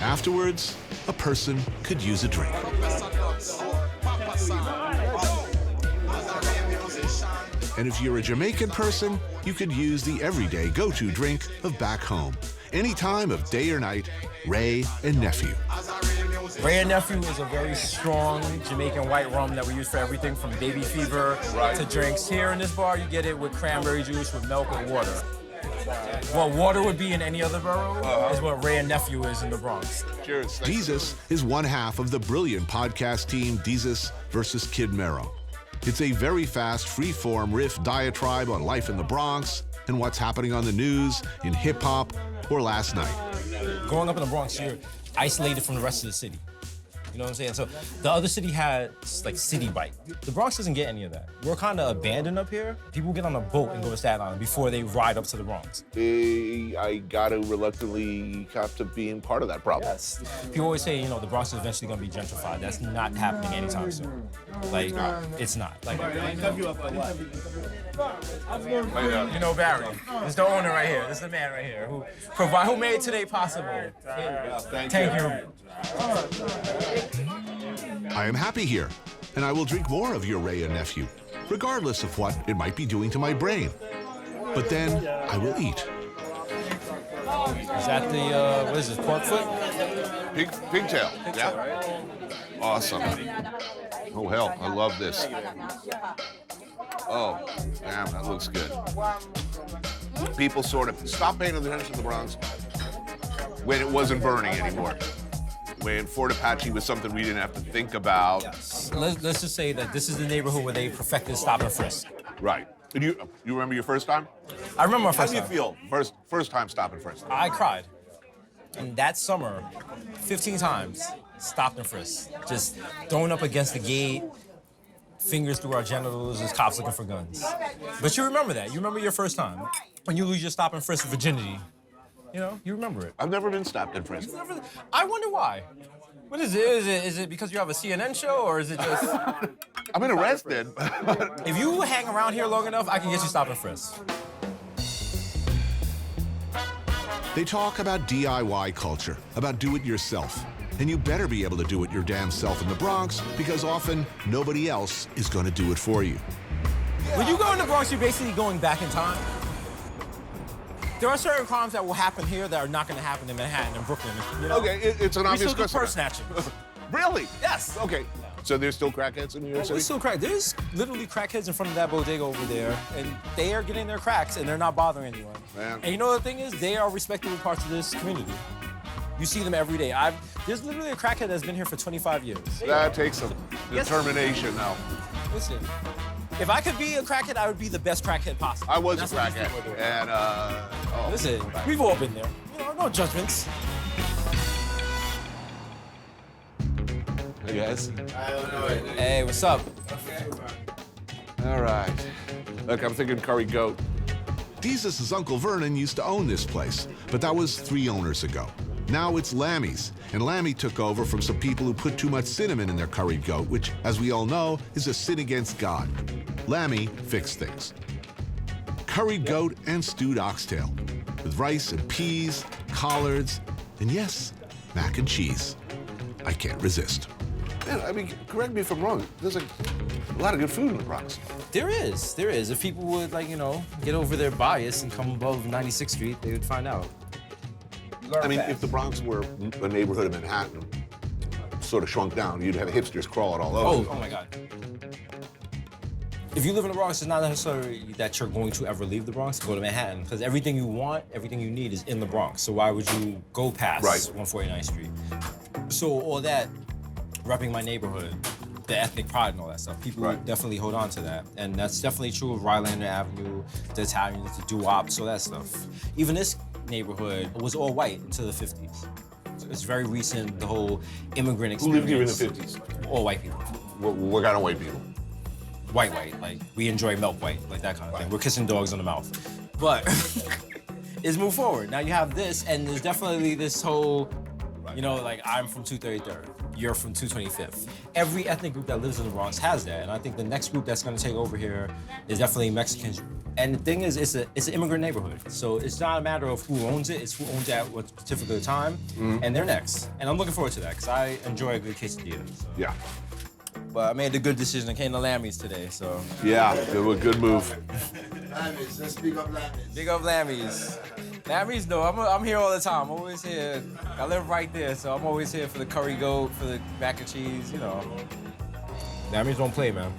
Afterwards, a person could use a drink. And if you're a Jamaican person, you could use the everyday go-to drink of back home. Any time of day or night, Ray and Nephew. Ray and Nephew is a very strong Jamaican white rum that we use for everything from baby fever to drinks. Here in this bar, you get it with cranberry juice, with milk and water. What water would be in any other borough is what Ray and Nephew is in the Bronx. Cheers. Desus is one half of the brilliant podcast team Desus versus Kid Mero. It's a very fast, free-form riff diatribe on life in the Bronx and what's happening on the news, in hip-hop, or last night. Growing up in the Bronx, you're isolated from the rest of the city. You know what I'm saying? So the other city had like city bite. The Bronx doesn't get any of that. We're kind of abandoned up here. People get on a boat and go to Staten Island before they ride up to the Bronx. I got to reluctantly cop to being part of that problem. Yes. People always say, you know, the Bronx is eventually going to be gentrified. That's not happening anytime soon. Like, it's not. Like, you know Barry. It's the owner right here. It's the man right here who made today possible. Thank you. I am happy here, and I will drink more of your Ray and Nephew, regardless of what it might be doing to my brain. But then I will eat. Is that the, what is this, pork foot? Pigtail. Yeah. Awesome. Oh, hell, I love this. Oh, damn, that looks good. People sort of stopped paying attention to the Bronx when it wasn't burning anymore. When Fort Apache was something we didn't have to think about. Yes. Let's just say that this is the neighborhood where they perfected stop and frisk. Right. And you remember your first time? I remember my first time. How do you feel first time stop and frisk? I cried. And that summer, 15 times, stopped and frisked. Just thrown up against the gate, fingers through our genitals, as cops looking for guns. But you remember that. You remember your first time. When you lose your stop and frisk virginity. You know, you remember it. I've never been stopped and frisked. I wonder why. What is it? Is it because you have a CNN show, or is it just... I've been arrested. If you hang around here long enough, I can get you stopped and frisked. They talk about DIY culture, about do-it-yourself. And you better be able to do it your damn self in the Bronx, because often nobody else is going to do it for you. When you go in the Bronx, you're basically going back in time. There are certain crimes that will happen here that are not going to happen in Manhattan and Brooklyn. You know? Okay, it's an obvious question. Purse snatching. Really? Yes. Okay. So there's still crackheads in New York City? There's still crack. There's literally crackheads in front of that bodega over there, and they are getting their cracks, and they're not bothering anyone. Man. And you know the thing is, they are respectable parts of this community. You see them every day. There's literally a crackhead that's been here for 25 years. That takes some determination now. Listen, if I could be a crackhead, I would be the best crackhead possible. I was That's a what these crackhead, people are doing. and Listen, we've all been there. You know, no judgments. Yes. Hey, what's up? All right. Look, I'm thinking curry goat. Desus' Uncle Vernon used to own this place, but that was 3 owners ago. Now it's Lammy's, and Lammy took over from some people who put too much cinnamon in their curried goat, which, as we all know, is a sin against God. Lammy fixed things. Curried goat and stewed oxtail, with rice and peas, collards, and yes, mac and cheese. I can't resist. Man, I mean, correct me if I'm wrong. There's a lot of good food in the Bronx. There is. If people would, like, you know, get over their bias and come above 96th Street, they would find out. I mean, if the Bronx were a neighborhood of Manhattan, sort of shrunk down, you'd have hipsters crawling all over. Oh my God. If you live in the Bronx, it's not necessarily that you're going to ever leave the Bronx to go to Manhattan, because everything you want, everything you need is in the Bronx. So why would you go past 149th Street? So all that, repping my neighborhood, the ethnic pride and all that stuff, people definitely hold on to that. And that's definitely true of Rylander Avenue, the Italians, the doo-wops, all that stuff. Even this neighborhood was all white until the 50s. So it's very recent, the whole immigrant experience. Who lived here in the 50s? All white people. What kind of white people? White, like we enjoy milk white, like that kind of thing. We're kissing dogs on the mouth. But it's move forward. Now you have this, and there's definitely this whole You know, like I'm from 233rd, you're from 225th. Every ethnic group that lives in the Bronx has that, and I think the next group that's gonna take over here is definitely Mexicans. And the thing is, it's an immigrant neighborhood, so it's not a matter of who owns it, it's who owns it at what particular time, and they're next. And I'm looking forward to that, because I enjoy a good quesadilla. So. Yeah. But I made a good decision. I came to Lammy's today, so. Yeah, good move. Lammy's, let's speak up Lammy's. Big up Lammy's. Lammy's, no, I'm here all the time. I'm always here. I live right there, so I'm always here for the curry goat, for the mac and cheese, you know. Lammy's don't play, man.